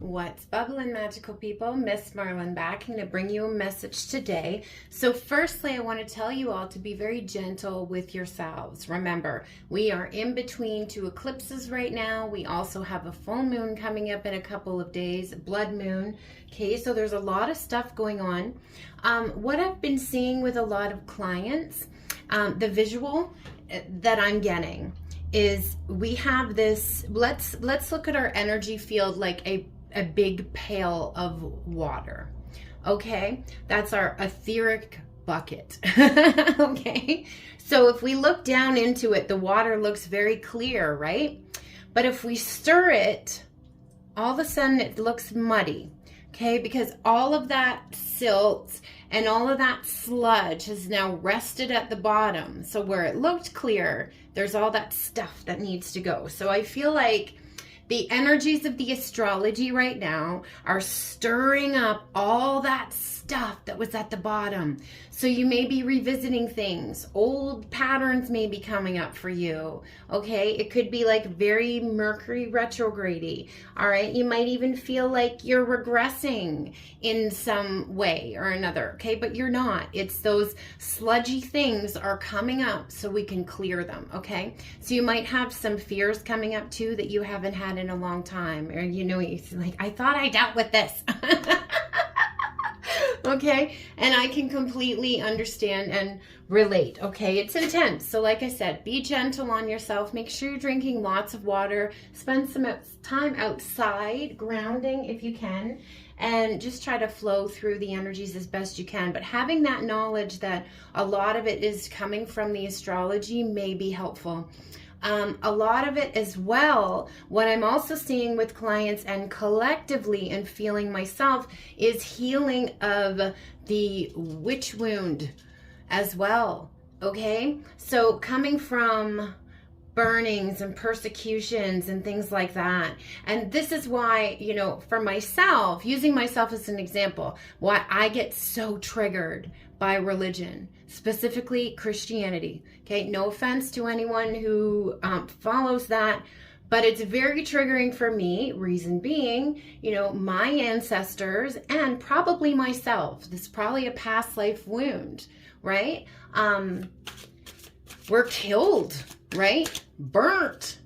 What's bubbling, magical people? MsMerlin back to bring you a message today. So firstly, I want to tell you all to be very gentle with yourselves. Remember, we are in between two eclipses right now. We also have a full moon coming up in a couple of days, blood moon. Okay, so there's a lot of stuff going on. What I've been seeing with a lot of clients, the visual that I'm getting is we have this, let's look at our energy field like a big pail of water. Okay, that's our etheric bucket. Okay, so if we look down into it, the water looks very clear, right? But if we stir it, all of a sudden it looks muddy. Okay, because all of that silt and all of that sludge has now rested at the bottom. So where it looked clear, there's all that stuff that needs to go. So I feel like the energies of the astrology right now are stirring up all that stuff that was at the bottom. So you may be revisiting things. Old patterns may be coming up for you. Okay, it could be like very Mercury retrograde. All right, you might even feel like you're regressing in some way or another. Okay, but you're not. It's those sludgy things are coming up so we can clear them. Okay, so you might have some fears coming up too that you haven't had in a long time, or you know, you're like, I thought I dealt with this. Okay, and I can completely understand and relate. Okay, it's intense. So like I said, be gentle on yourself. Make sure you're drinking lots of water. Spend some time outside, grounding if you can, and just try to flow through the energies as best you can. But having that knowledge that a lot of it is coming from the astrology may be helpful. A lot of it as well, what I'm also seeing with clients and collectively and feeling myself is healing of the witch wound as well. Okay, so coming from burnings and persecutions and things like that. And this is why, you know, for myself, using myself as an example, why I get so triggered by religion, specifically Christianity. Okay, no offense to anyone who follows that, but it's very triggering for me. Reason being, you know, my ancestors and probably myself, this is probably a past life wound, right? Were killed, right? Burnt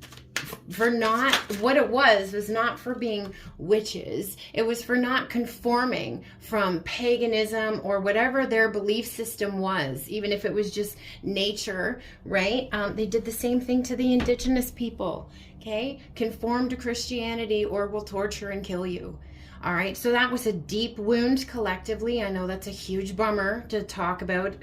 for not, what it was not for being witches. It was for not conforming from paganism or whatever their belief system was, even if it was just nature, right? They did the same thing to the indigenous people, okay? Conform to Christianity or we'll torture and kill you. All right, so that was a deep wound collectively. I know that's a huge bummer to talk about,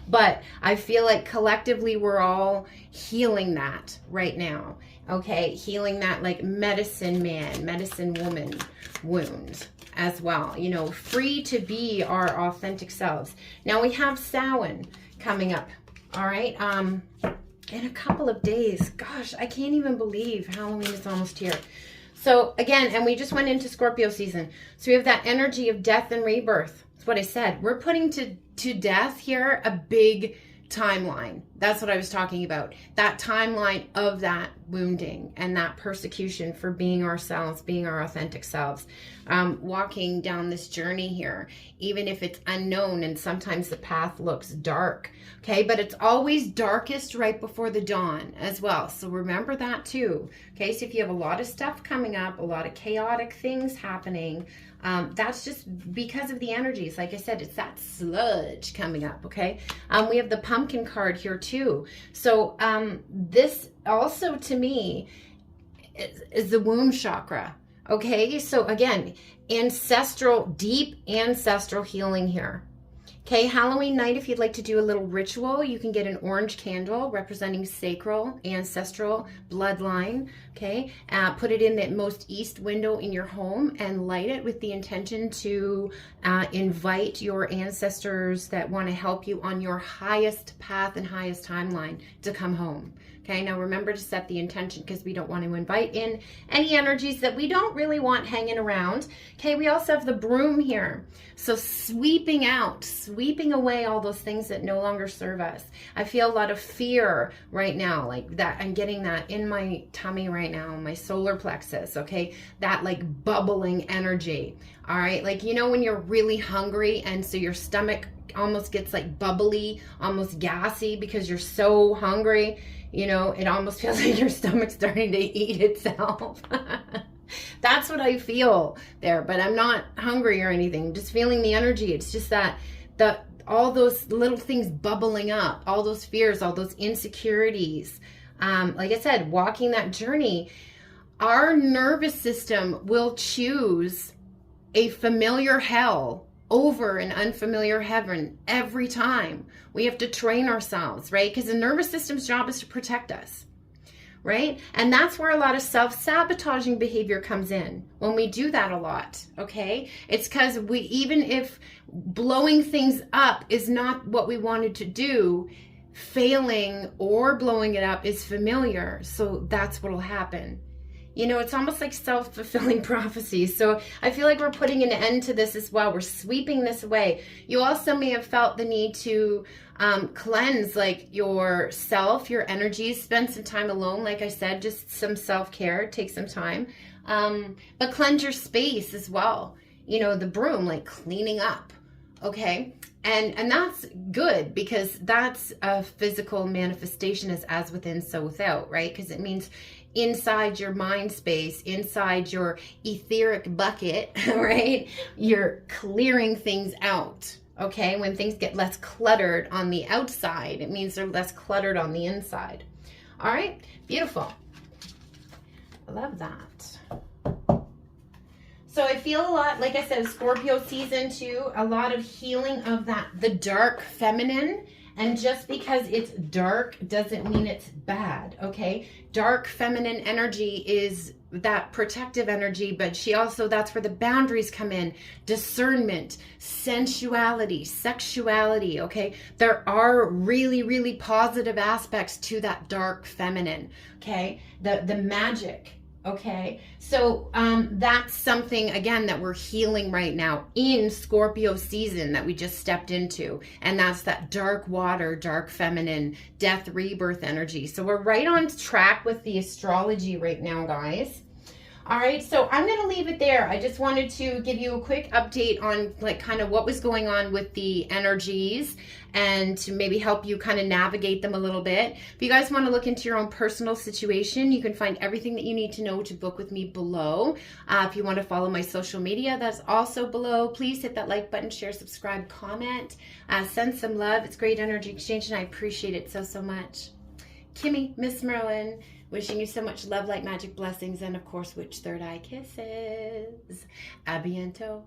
but I feel like collectively we're all healing that right now. Okay, healing that like medicine man, medicine woman wound as well. You know, free to be our authentic selves. Now we have Samhain coming up. All right, in a couple of days. Gosh, I can't even believe Halloween is almost here. So again, and we just went into Scorpio season. So we have that energy of death and rebirth. That's what I said. We're putting to death here a big timeline. That's what I was talking about. That timeline of that wounding and that persecution for being ourselves, being our authentic selves. Walking down this journey here, even if it's unknown and sometimes the path looks dark. Okay, but it's always darkest right before the dawn as well. So remember that too. Okay, so if you have a lot of stuff coming up, a lot of chaotic things happening, that's just because of the energies. Like I said, it's that sludge coming up, okay? We have the pumpkin card here too. So this also to me is the womb chakra, okay? So again, ancestral, deep ancestral healing here. Okay, Halloween night, if you'd like to do a little ritual, you can get an orange candle representing sacral, ancestral, bloodline, okay? Put it in the most east window in your home and light it with the intention to invite your ancestors that want to help you on your highest path and highest timeline to come home, Okay, now remember to set the intention because we don't want to invite in any energies that we don't really want hanging around. Okay, we also have the broom here. So sweeping out, sweeping away all those things that no longer serve us. I feel a lot of fear right now, like that. I'm getting that in my tummy right now, my solar plexus, okay? That like bubbling energy, all right? Like, you know, when you're really hungry and so your stomach almost gets like bubbly, almost gassy because you're so hungry. You know, it almost feels like your stomach's starting to eat itself. That's what I feel there, but I'm not hungry or anything. Just feeling the energy. It's just that all those little things bubbling up, all those fears, all those insecurities. Like I said, walking that journey, our nervous system will choose a familiar hell over an unfamiliar heaven every time. We have to train ourselves, right? Because the nervous system's job is to protect us, right? And that's where a lot of self-sabotaging behavior comes in when we do that a lot, okay? It's because even if blowing things up is not what we wanted to do, failing or blowing it up is familiar. So that's what'll happen. You know, it's almost like self-fulfilling prophecy. So I feel like we're putting an end to this as well. We're sweeping this away. You also may have felt the need to cleanse like yourself, your energies, spend some time alone. Like I said, just some self-care, take some time. But cleanse your space as well. You know, the broom, like cleaning up, okay? And that's good because that's a physical manifestation as within, so without, right? Because it means inside your mind space, inside your etheric bucket, right? You're clearing things out, okay? When things get less cluttered on the outside, it means they're less cluttered on the inside. All right, beautiful. I love that. So I feel a lot, like I said, Scorpio season too, a lot of healing of the dark feminine. And just because it's dark doesn't mean it's bad, okay? Dark feminine energy is that protective energy, but that's where the boundaries come in. Discernment, sensuality, sexuality, okay? There are really, really positive aspects to that dark feminine, okay? The magic. Okay, so that's something, again, that we're healing right now in Scorpio season that we just stepped into. And that's that dark water, dark feminine, death, rebirth energy. So we're right on track with the astrology right now, guys. All right, so I'm going to leave it there. I just wanted to give you a quick update on like kind of what was going on with the energies and to maybe help you kind of navigate them a little bit. If you guys want to look into your own personal situation, you can find everything that you need to know to book with me below. If you want to follow my social media, that's also below. Please hit that like button, share, subscribe, comment, send some love. It's great energy exchange and I appreciate it so, so much. Kimmy, MsMerlin, wishing you so much love, light, magic, blessings, and of course, witch third eye kisses. A bientôt.